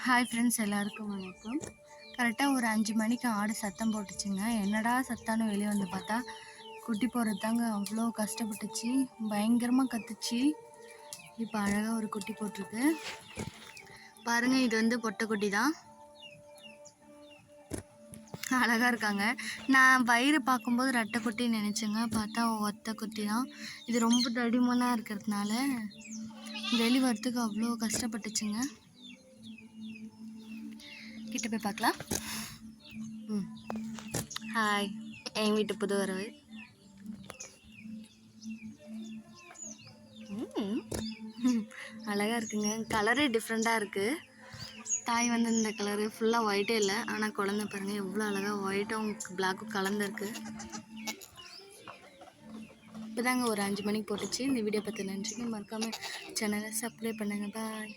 Hi friends, எல்லாருக்கும் வணக்கம். கரெக்டாக ஒரு 5 மணிக்கு ஆடு சத்தம் போட்டுச்சுங்க. என்னடா சத்தான்னு வெளியே வந்து பார்த்தா குட்டி போடுறது தாங்க. அவ்வளோ கஷ்டப்பட்டுச்சு, பயங்கரமாக கத்துச்சு. இப்போ அழகாக ஒரு குட்டி போட்டிருக்கு பாருங்கள். இது வந்து பொட்டை குட்டி தான், அழகாக இருக்காங்க. நான் வயிறு பார்க்கும்போது ரெட்டை குட்டின்னு நினச்சேங்க, பார்த்தா ஒத்த குட்டி தான். இது ரொம்ப தடிமனாக இருக்கிறதுனால வெளி வரத்துக்கு அவ்வளோ கஷ்டப்பட்டுச்சுங்க. கிட்ட போய் பார்க்கலாம். ஹாய், என் வீட்டு புது வரவு. அழகாக இருக்குங்க. கலரே டிஃப்ரெண்ட்டாக இருக்குது. தாய் வந்து இந்த கலரு ஃபுல்லாக ஒயிட்டே இல்லை, ஆனால் குழந்தை பாருங்கள் எவ்வளோ அழகாக ஒயிட்டும் பிளாக்கும் கலந்துருக்கு. இப்போ தாங்க ஒரு 5 மணிக்கு போட்டுச்சு. இந்த வீடியோ பற்றி நினச்சிங்க, மறக்காமல் சேனலை சப்ஸ்கிரைப் பண்ணுங்கள். பாய்.